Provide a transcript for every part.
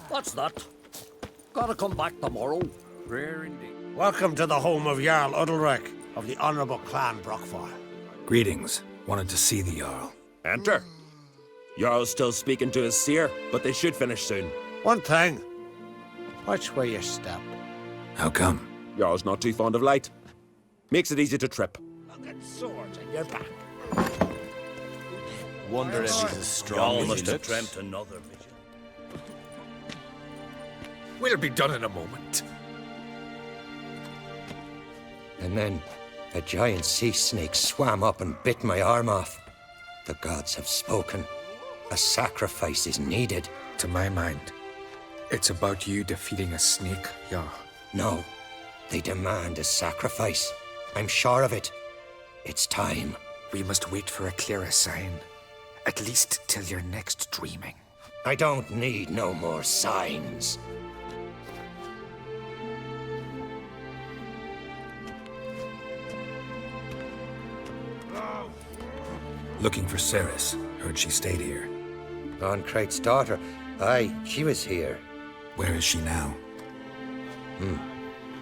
What's that? Gotta come back tomorrow. Rare indeed. Welcome to the home of Jarl Udalrek of the Honourable Clan Brockfire. Greetings. Wanted to see the Jarl. Enter. Jarl's still speaking to his seer, but they should finish soon. One thing. Watch where you step. How come? Jarl's not too fond of light. Makes it easy to trip. Look at swords in your back. Wonder if he's as strong Y'all as he must have looks. dreamt another vision. We'll be done in a moment. And then a giant sea snake swam up and bit my arm off. The gods have spoken. A sacrifice is needed. To my mind, it's about you defeating a snake, Jarl. No, they demand a sacrifice. I'm sure of it. It's time. We must wait for a clearer sign. At least till your next dreaming. I don't need no more signs. Looking for Ceres. Heard she stayed here. Ron Crate's daughter. Aye, she was here. Where is she now?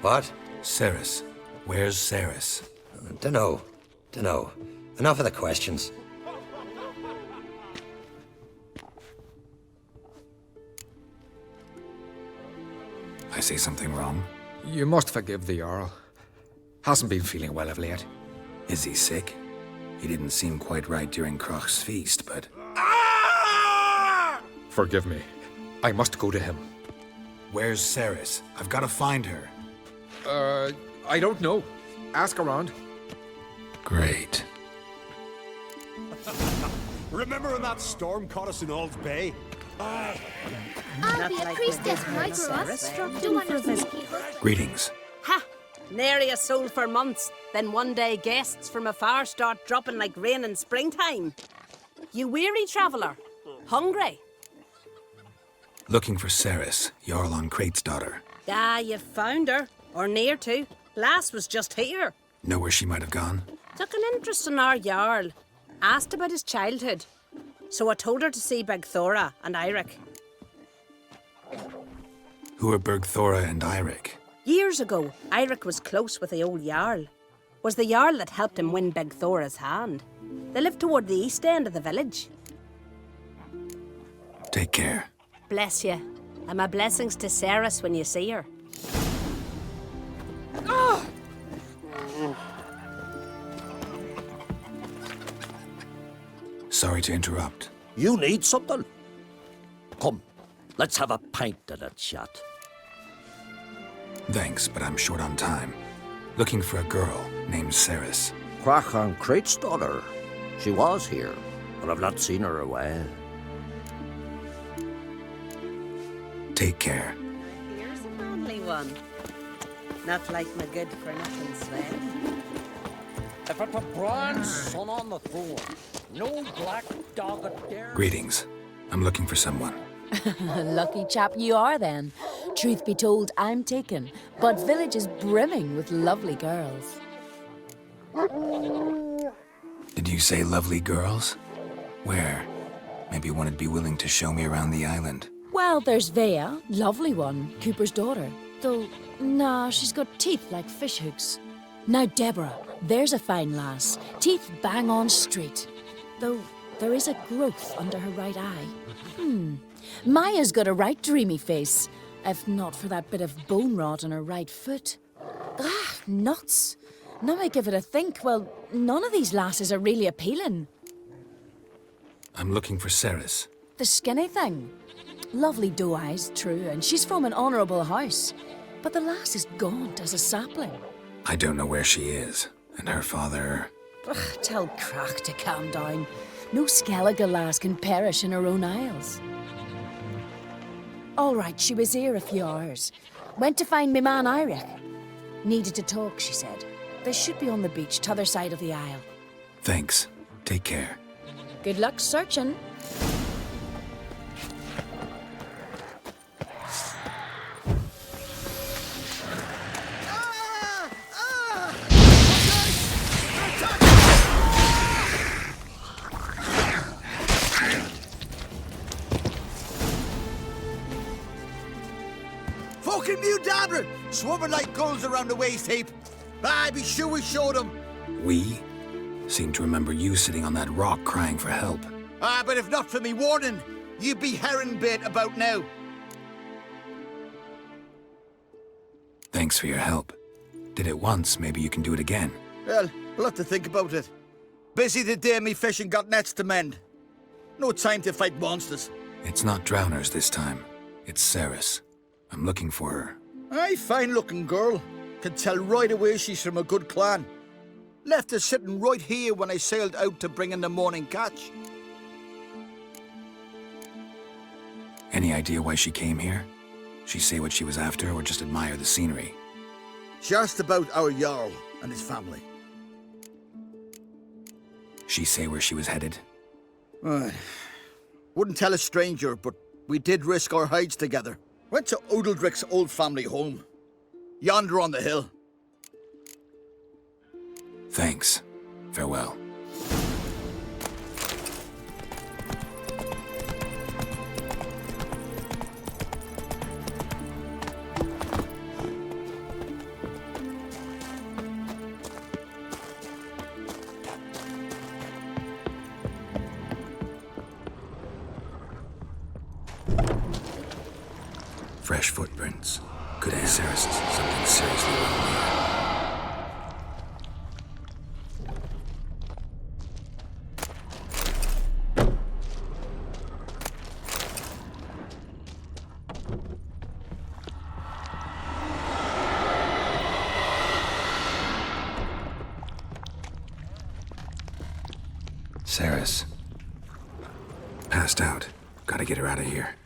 What? Ceres. Where's Ceres? Dunno. Enough of the questions. I say something wrong? You must forgive the Jarl. Hasn't been feeling well of late. Is he sick? He didn't seem quite right during Kroch's feast, but... Forgive me. I must go to him. Where's Ceres? I've got to find her. I don't know. Ask around. Great. Remember when that storm caught us in Ald's Bay? I'll be a priestess when I grow up. Do one of those people. Greetings. Ha! Nary a soul for months. Then one day guests from afar start dropping like rain in springtime. You weary traveller? Hungry? Looking for Ceres, Jarl on Crate's daughter. Ah, you found her. Or near to. Lass was just here. Know where she might have gone? Took an interest in our Jarl. Asked about his childhood. So I told her to see Begthora and Eirik. Who are Bergthora and Eirik? Years ago, Eirik was close with the old Jarl. Was the Jarl that helped him win Begthora's hand. They lived toward the east end of the village. Take care. Bless you. And my blessings to Ceres when you see her. Sorry to interrupt. You need something? Come, let's have a pint and a chat. Thanks, but I'm short on time. Looking for a girl named Ceres. Crachan Crate's daughter. She was here, but I've not seen her a while. Take care. Here's a manly one. Not like my good for nothing Sven. If it's a bronze sun on the throne, no black dog at dare. Greetings. I'm looking for someone. Lucky chap you are then. Truth be told, I'm taken, but village is brimming with lovely girls. Did you say lovely girls? Where? Maybe one would be willing to show me around the island. Well, there's Vea, lovely one, Cooper's daughter. Though, nah, she's got teeth like fish hooks. Now Deborah, there's a fine lass, teeth bang on straight. Though there is a growth under her right eye. Maya's got a right dreamy face, if not for that bit of bone rot on her right foot. Ah, nuts. Now I give it a think, well, none of these lasses are really appealing. I'm looking for Ceres. The skinny thing. Lovely doe eyes, true, and she's from an honourable house. But the lass is gaunt as a sapling. I don't know where she is, and her father... Ugh, tell Crack to calm down. No Skellige lass can perish in her own isles. All right, she was here a few hours. Went to find me man Eirik. Needed to talk, she said. They should be on the beach, t'other side of the isle. Thanks. Take care. Good luck searching. fucking mute dabbler, swimming like gulls around the waist heap. Ah, be sure we showed them. We? Seem to remember you sitting on that rock crying for help. Ah, but if not for me warning, you'd be herring bait about now. Thanks for your help. Did it once, maybe you can do it again. Well, we'll have to think about it. Busy the day me fishing got nets to mend. No time to fight monsters. It's not drowners this time. It's Ceres. I'm looking for her. Aye, fine-looking girl. Can tell right away she's from a good clan. Left her sitting right here when I sailed out to bring in the morning catch. Any idea why she came here? She say what she was after or just admire the scenery? She asked about our Jarl and his family. She say where she was headed? Wouldn't tell a stranger, but we did risk our hides together. Went to Udaldric's old family home. Yonder on the hill. Thanks. Farewell. Fresh footprints. Could be Ceres. Something seriously wrong here. Ceres. Passed out. Gotta get her out of here.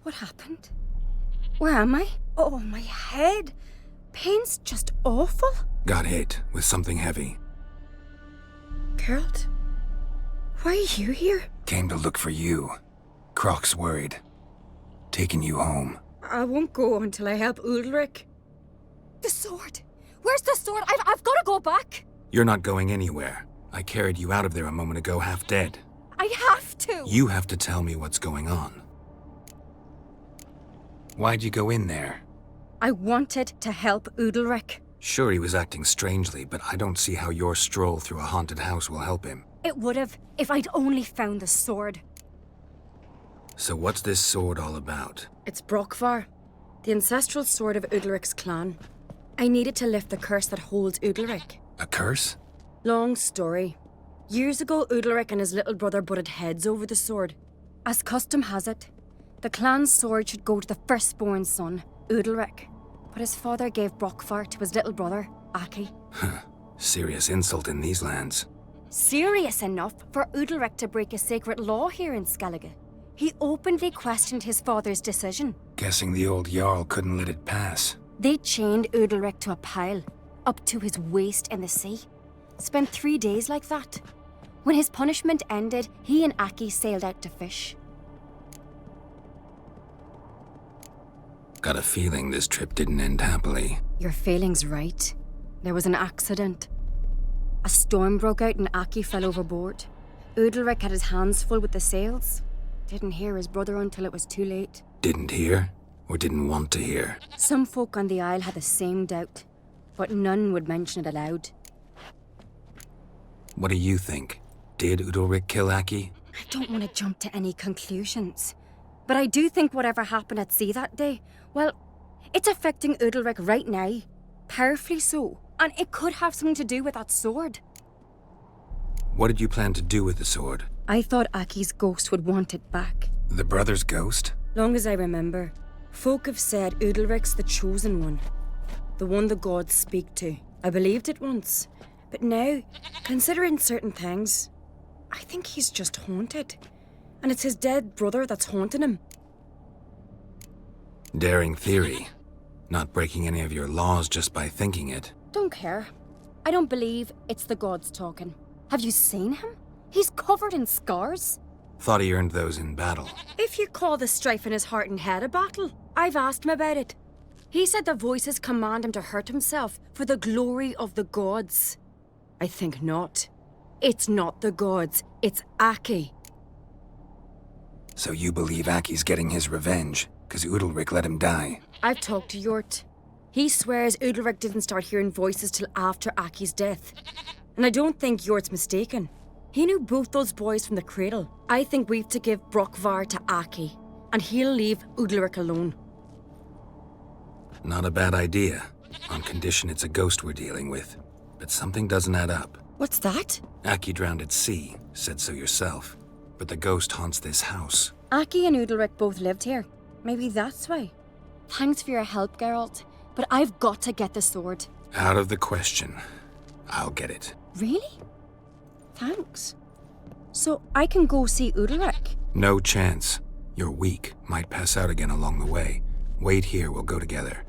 What happened? Where am I? Oh, my head. Pain's just awful. Got hit with something heavy. Geralt? Why are you here? Came to look for you. Croc's worried. Taking you home. I won't go until I help Udalric. The sword! Where's the sword? I've got to go back! You're not going anywhere. I carried you out of there a moment ago half dead. I have to! You have to tell me what's going on. Why'd you go in there? I wanted to help Udalric. Sure, he was acting strangely, but I don't see how your stroll through a haunted house will help him. It would have, if I'd only found the sword. So what's this sword all about? It's Brockvar, the ancestral sword of Udalric's clan. I needed to lift the curse that holds Udalric. A curse? Long story. Years ago, Udalric and his little brother butted heads over the sword. As custom has it, the clan's sword should go to the firstborn son, Udalric. But his father gave Brockvar to his little brother, Aki. Serious insult in these lands. Serious enough for Udalric to break a sacred law here in Skellige. He openly questioned his father's decision. Guessing the old Jarl couldn't let it pass. They chained Udalric to a pile, up to his waist in the sea. Spent 3 days like that. When his punishment ended, he and Aki sailed out to fish. Got a feeling this trip didn't end happily. Your feeling's right. There was an accident. A storm broke out and Aki fell overboard. Udalric had his hands full with the sails. Didn't hear his brother until it was too late. Didn't hear? Or didn't want to hear? Some folk on the Isle had the same doubt, but none would mention it aloud. What do you think? Did Udalric kill Aki? I don't want to jump to any conclusions. But I do think whatever happened at sea that day, well, it's affecting Udalric right now. Powerfully so. And it could have something to do with that sword. What did you plan to do with the sword? I thought Aki's ghost would want it back. The brother's ghost? Long as I remember, folk have said Udalric's the chosen one. The one the gods speak to. I believed it once. But now, considering certain things, I think he's just haunted. And it's his dead brother that's haunting him. Daring theory. Not breaking any of your laws just by thinking it. Don't care. I don't believe it's the gods talking. Have you seen him? He's covered in scars. Thought he earned those in battle. If you call the strife in his heart and head a battle, I've asked him about it. He said the voices command him to hurt himself for the glory of the gods. I think not. It's not the gods, it's Aki. So you believe Aki's getting his revenge, because Udalric let him die? I've talked to Yort. He swears Udalric didn't start hearing voices till after Aki's death. And I don't think Yort's mistaken. He knew both those boys from the cradle. I think we've to give Brokvar to Aki, and he'll leave Udalric alone. Not a bad idea, on condition it's a ghost we're dealing with. But something doesn't add up. What's that? Aki drowned at sea, said so yourself. But the ghost haunts this house. Aki and Udalric both lived here. Maybe that's why. Thanks for your help, Geralt, but I've got to get the sword. Out of the question. I'll get it. Really? Thanks. So I can go see Udalric? No chance. You're weak, might pass out again along the way. Wait here, we'll go together.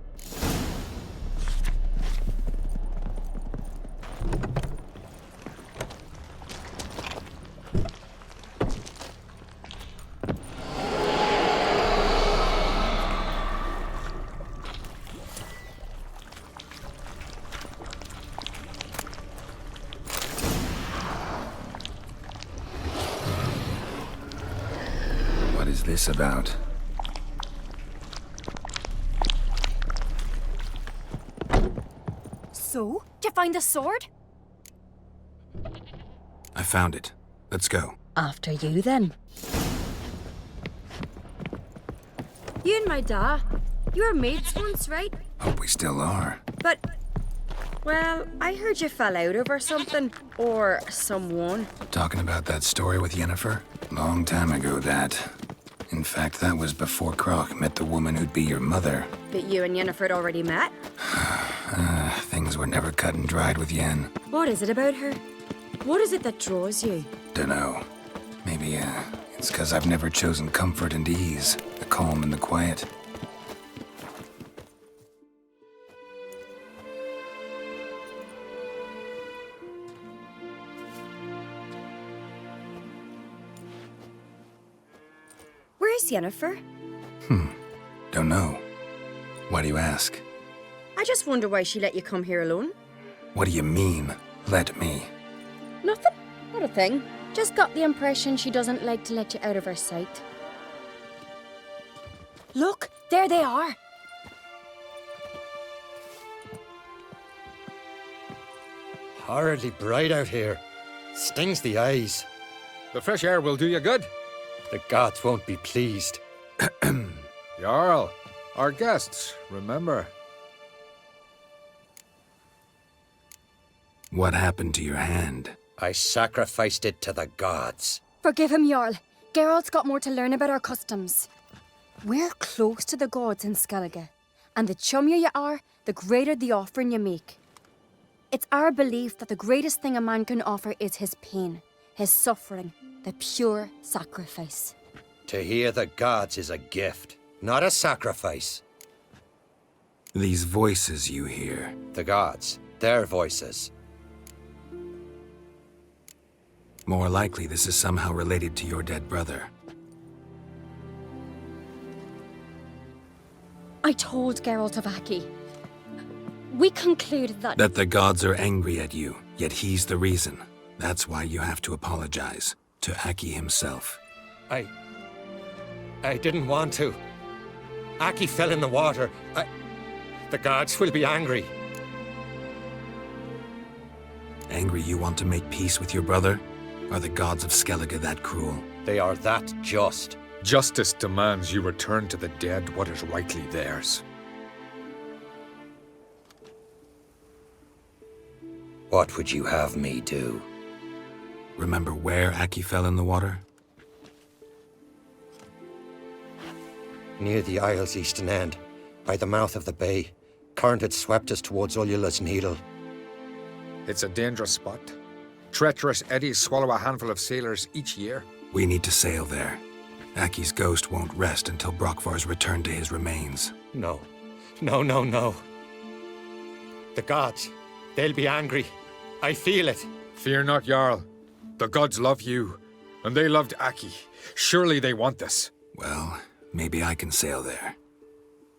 What is this about? So, did you find the sword? I found it. Let's go. After you, then. You and my da, you were mates once, right? Hope we still are. But, well, I heard you fell out over something. Or someone. Talking about that story with Yennefer? Long time ago, that. In fact, that was before Croc met the woman who'd be your mother. But you and Yennefer had already met? Things were never cut and dried with Yen. What is it about her? What is it that draws you? Dunno. Maybe, it's 'cause I've never chosen comfort and ease. The calm and the quiet. Where's Yennefer? Don't know. Why do you ask? I just wonder why she let you come here alone. What do you mean, let me? Nothing. Not a thing. Just got the impression she doesn't like to let you out of her sight. Look, there they are. Horridly bright out here. Stings the eyes. The fresh air will do you good. The gods won't be pleased. Jarl, our guests, remember. What happened to your hand? I sacrificed it to the gods. Forgive him, Jarl. Geralt's got more to learn about our customs. We're close to the gods in Skellige, and the chummier you are, the greater the offering you make. It's our belief that the greatest thing a man can offer is his pain, his suffering, the pure sacrifice. To hear the gods is a gift, not a sacrifice. These voices you hear. The gods, their voices. More likely this is somehow related to your dead brother. I told Geralt of Aki. We concluded that... That the gods are angry at you, yet he's the reason. That's why you have to apologize. To Aki himself. I didn't want to. Aki fell in the water. The gods will be angry. Angry you want to make peace with your brother? Are the gods of Skellige that cruel? They are that just. Justice demands you return to the dead what is rightly theirs. What would you have me do? Remember where Aki fell in the water? Near the isle's eastern end, by the mouth of the bay. Current had swept us towards Ullula's Needle. It's a dangerous spot. Treacherous eddies swallow a handful of sailors each year. We need to sail there. Aki's ghost won't rest until Brokvar's returned to his remains. No. No. The gods, they'll be angry. I feel it. Fear not, Jarl. The gods love you, and they loved Aki. Surely they want this. Well, maybe I can sail there.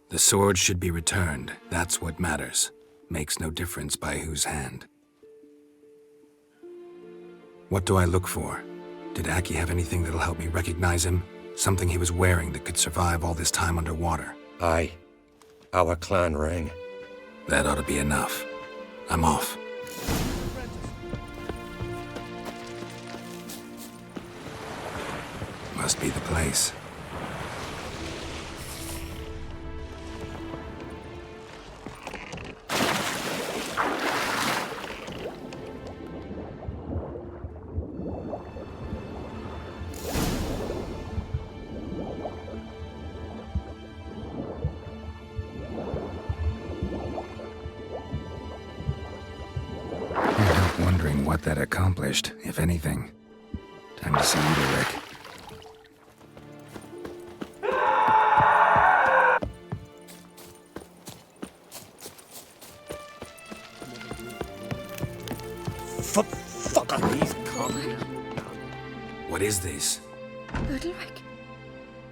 The sword should be returned. That's what matters. Makes no difference by whose hand. What do I look for? Did Aki have anything that'll help me recognize him? Something he was wearing that could survive all this time underwater? Aye. Our clan ring. That ought to be enough. I'm off. Must be the place. Wondering what that accomplished, if anything. Time to see Udalric. Fuck on these. What is this? Udalric.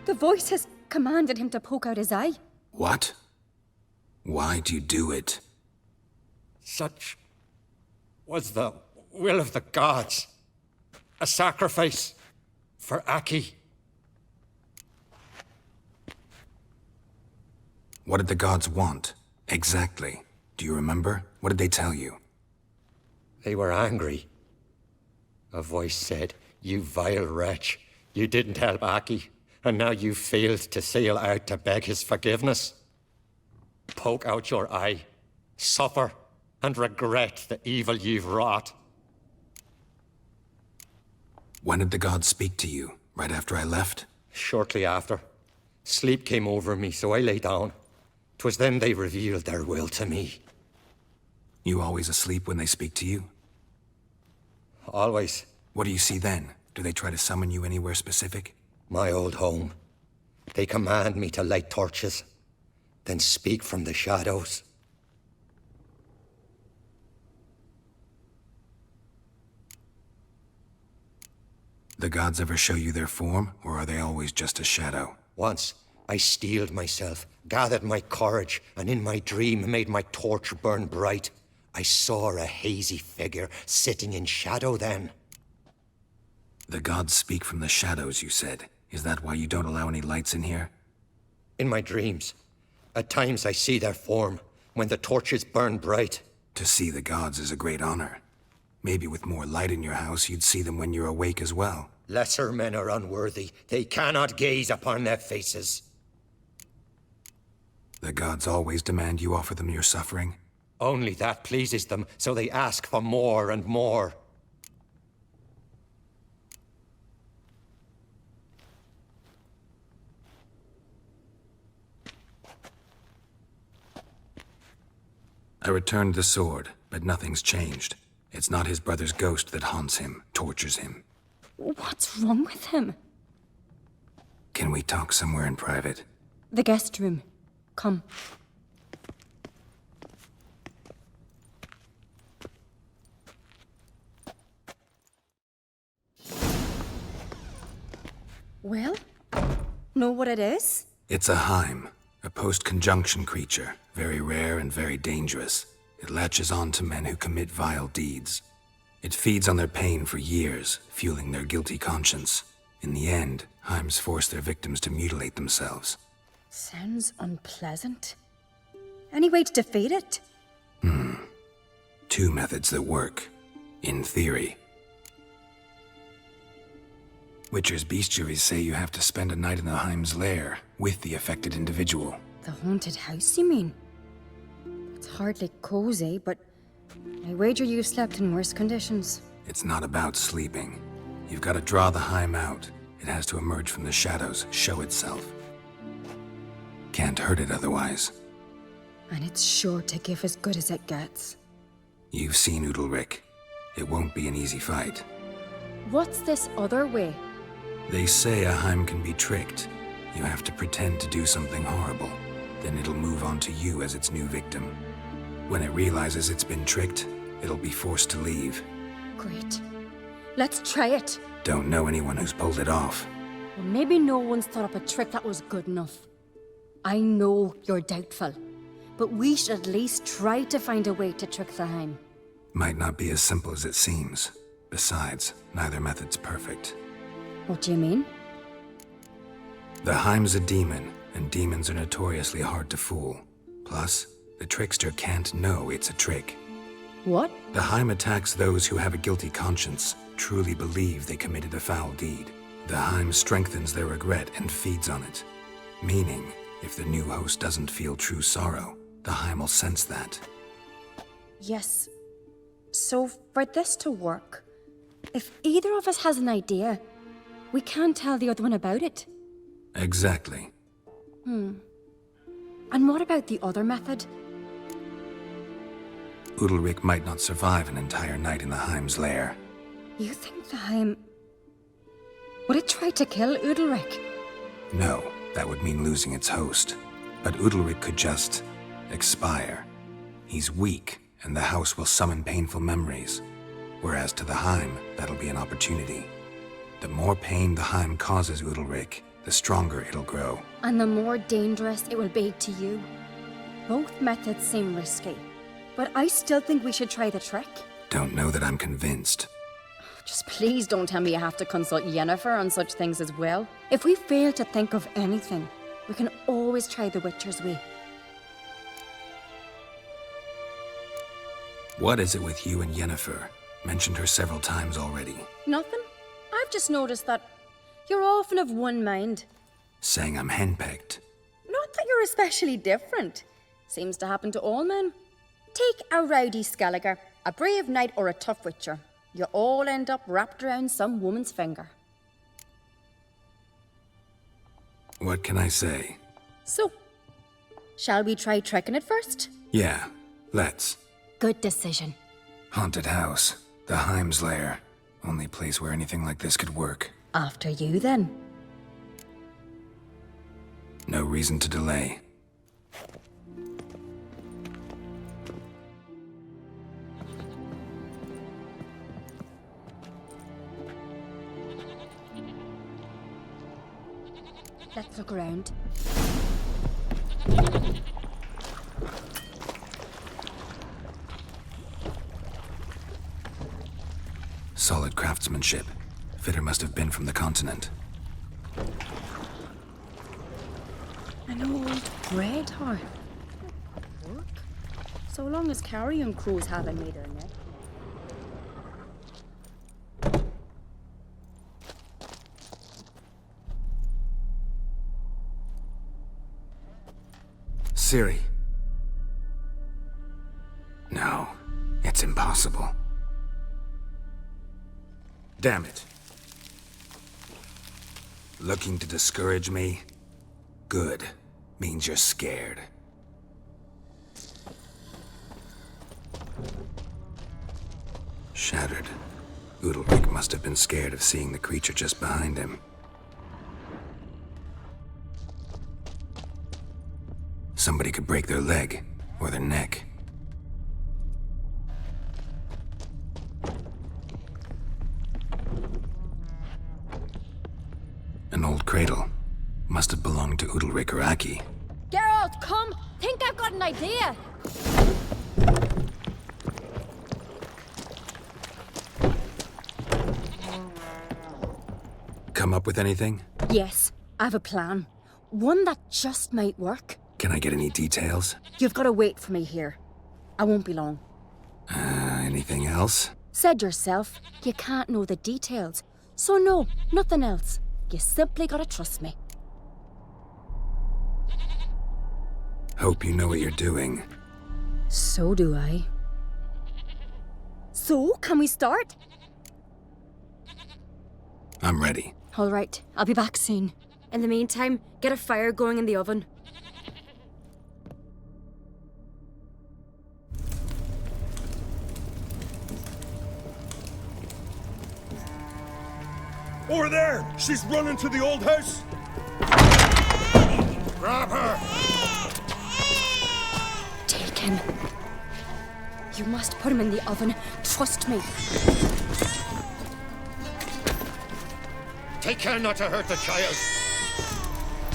The voice has commanded him to poke out his eye. What? Why'd you do it? Such was the will of the gods. A sacrifice for Aki. What did the gods want? Exactly. Do you remember? What did they tell you? They were angry. A voice said, "You vile wretch, you didn't help Aki, and now you failed to sail out to beg his forgiveness. Poke out your eye, suffer, and regret the evil you've wrought." When did the gods speak to you? Right after I left? Shortly after. Sleep came over me, so I lay down. 'Twas then they revealed their will to me. You always asleep when they speak to you? Always. What do you see then? Do they try to summon you anywhere specific? My old home. They command me to light torches, then speak from the shadows. The gods ever show you their form, or are they always just a shadow? Once, I steeled myself, gathered my courage, and in my dream made my torch burn bright. I saw a hazy figure sitting in shadow then. The gods speak from the shadows, you said. Is that why you don't allow any lights in here? In my dreams. At times I see their form, when the torches burn bright. To see the gods is a great honor. Maybe with more light in your house, you'd see them when you're awake as well. Lesser men are unworthy. They cannot gaze upon their faces. The gods always demand you offer them your suffering? Only that pleases them, so they ask for more and more. I returned the sword, but nothing's changed. It's not his brother's ghost that haunts him, tortures him. What's wrong with him? Can we talk somewhere in private? The guest room. Come. Well, know what it is? It's a Heim, a post-conjunction creature, very rare and very dangerous. It latches on to men who commit vile deeds. It feeds on their pain for years, fueling their guilty conscience. In the end, Heims force their victims to mutilate themselves. Sounds unpleasant. Any way to defeat it? Two methods that work. In theory. Witcher's bestiaries say you have to spend a night in the Heim's lair, with the affected individual. The haunted house, you mean? It's hardly cozy, but I wager you've slept in worse conditions. It's not about sleeping. You've got to draw the Heim out. It has to emerge from the shadows, show itself. Can't hurt it otherwise. And it's sure to give as good as it gets. You've seen Udalric. It won't be an easy fight. What's this other way? They say a Heim can be tricked. You have to pretend to do something horrible. Then it'll move on to you as its new victim. When it realizes it's been tricked, it'll be forced to leave. Great. Let's try it. Don't know anyone who's pulled it off. Well, maybe no one's thought up a trick that was good enough. I know you're doubtful, but we should at least try to find a way to trick the Heim. Might not be as simple as it seems, Besides, neither method's perfect. What do you mean? The Heim's a demon, and demons are notoriously hard to fool. Plus, the trickster can't know it's a trick. What? The Heim attacks those who have a guilty conscience, truly believe they committed a foul deed. The Heim strengthens their regret and feeds on it. Meaning, if the new host doesn't feel true sorrow, the Heim will sense that. Yes. So, for this to work, if either of us has an idea, we can't tell the other one about it. Exactly. And what about the other method? Udalric might not survive an entire night in the Heim's lair. You think the Heim... Would it try to kill Udalric? No, that would mean losing its host. But Udalric could just... expire. He's weak, and the house will summon painful memories. Whereas to the Heim, that'll be an opportunity. The more pain the Heim causes Udalric, the stronger it'll grow. And the more dangerous it will be to you. Both methods seem risky, but I still think we should try the trick. Don't know that I'm convinced. Just please don't tell me you have to consult Yennefer on such things as well. If we fail to think of anything, we can always try the Witcher's way. What is it with you and Yennefer? Mentioned her several times already. Nothing. I've just noticed that you're often of one mind. Saying I'm henpecked. Not that you're especially different. Seems to happen to all men. Take a rowdy Skelliger, a brave knight or a tough witcher. You all end up wrapped around some woman's finger. What can I say? So, shall we try tricking it first? Yeah, let's. Good decision. Haunted house. The Heim's lair. Only place where anything like this could work. After you, then. No reason to delay. Let's look around. Solid craftsmanship. Fitter must have been from the continent. An old bread hearth. Work. So long as carrion crows haven't made their net. Ciri. No, it's impossible. Damn it. Looking to discourage me? Good. Means you're scared. Shattered. Udalric must have been scared of seeing the creature just behind him. Somebody could break their leg, or their neck. An old cradle. Must have belonged to Udalric or Aki. Geralt, come! Think I've got an idea! Come up with anything? Yes, I have a plan. One that just might work. Can I get any details? You've got to wait for me here. I won't be long. Anything else? Said yourself, you can't know the details. So no, nothing else. You simply gotta trust me. Hope you know what you're doing. So do I. So, can we start? I'm ready. All right, I'll be back soon. In the meantime, get a fire going in the oven. Over there! She's running to the old house! Grab her! Take him. You must put him in the oven. Trust me. Take care not to hurt the child.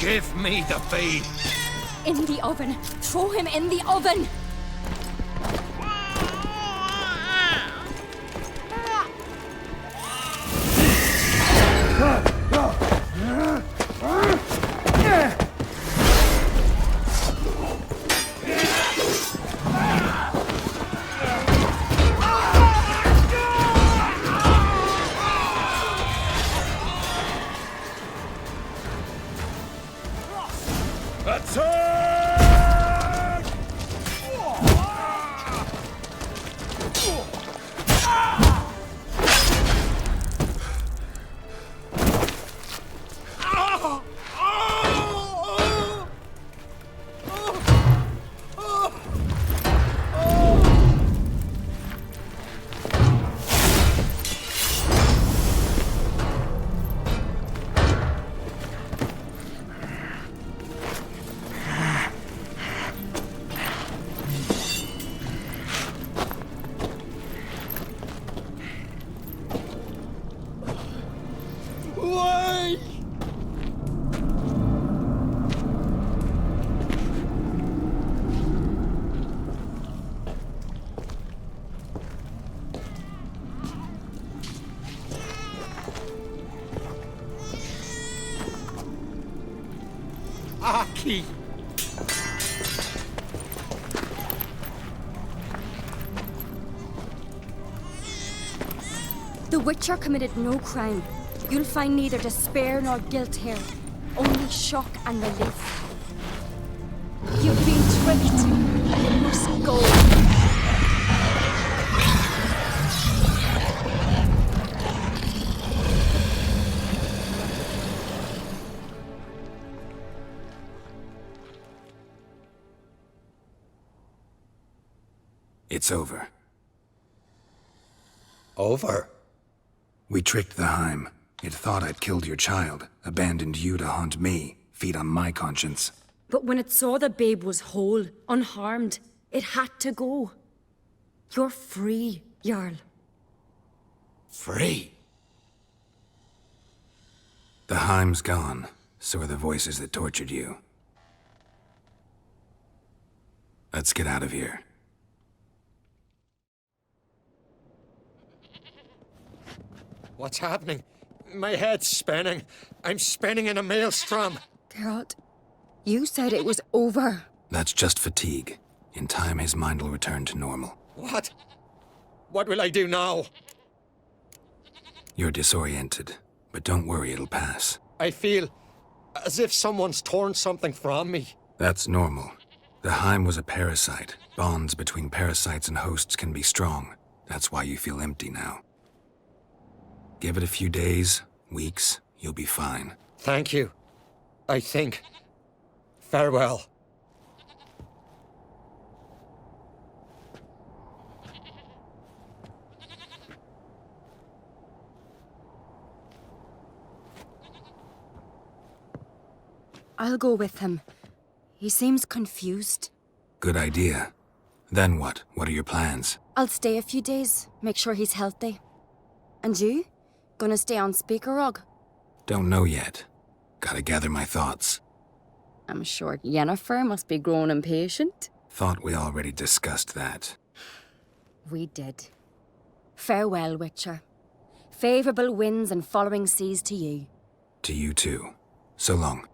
Give me the babe. In the oven. Throw him in the oven. Aki. The Witcher committed no crime. You'll find neither despair nor guilt here, only shock and relief. You've been tricked. You must go. It's over. Over? We tricked the Heim. It thought I'd killed your child, abandoned you to haunt me, feed on my conscience. But when it saw the babe was whole, unharmed, it had to go. You're free, Jarl. Free? The Heim's gone, so are the voices that tortured you. Let's get out of here. What's happening? My head's spinning. I'm spinning in a maelstrom. Geralt, you said it was over. That's just fatigue. In time, his mind will return to normal. What? What will I do now? You're disoriented, but don't worry, it'll pass. I feel as if someone's torn something from me. That's normal. The Heim was a parasite. Bonds between parasites and hosts can be strong. That's why you feel empty now. Give it a few days, weeks, you'll be fine. Thank you. I think. Farewell. I'll go with him. He seems confused. Good idea. Then what? What are your plans? I'll stay a few days, make sure he's healthy. And you? Gonna stay on Speaker Rog? Don't know yet. Gotta gather my thoughts. I'm sure Yennefer must be growing impatient. Thought we already discussed that. We did. Farewell, Witcher. Favourable winds and following seas to you. To you too. So long.